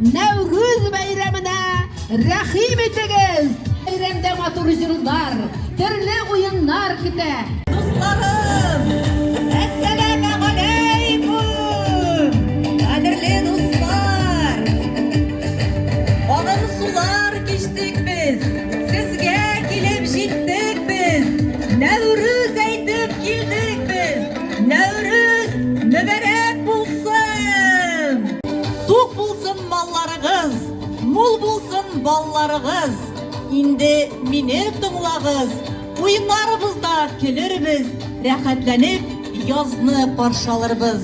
Nevruz bayramına rahim etiniz. Bayramda matur jırlar, türlü oyunlar küte. Dostlarım, Esselamu Aleyküm. Kadirli dostlar, ağır sular geçtik biz, sizge gelip jittik biz. Nevruz aytıp geldik biz, Nevruz mübarek bulsun. Tuk bulsun mallarınız, mul bulsun ballarınız. İndi minip tınglağız, oyunlarımızda külürбіз, рәхәтләнеп язны паршаларбыз.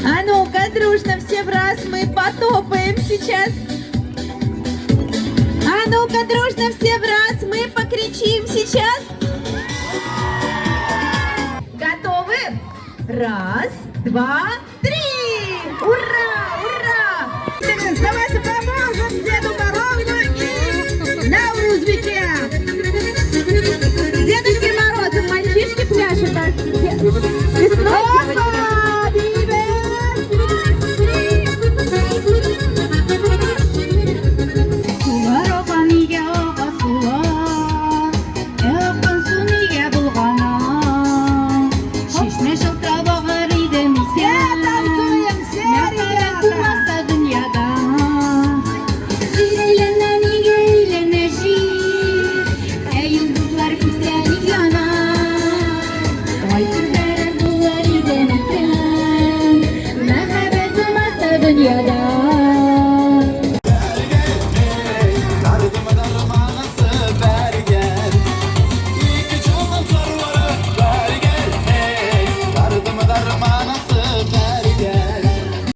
А ну-ка, дружно все в раз мы потопаем сейчас. А ну-ка, дружно все в раз мы покричим сейчас. Готовы? Раз, два, три! Ура!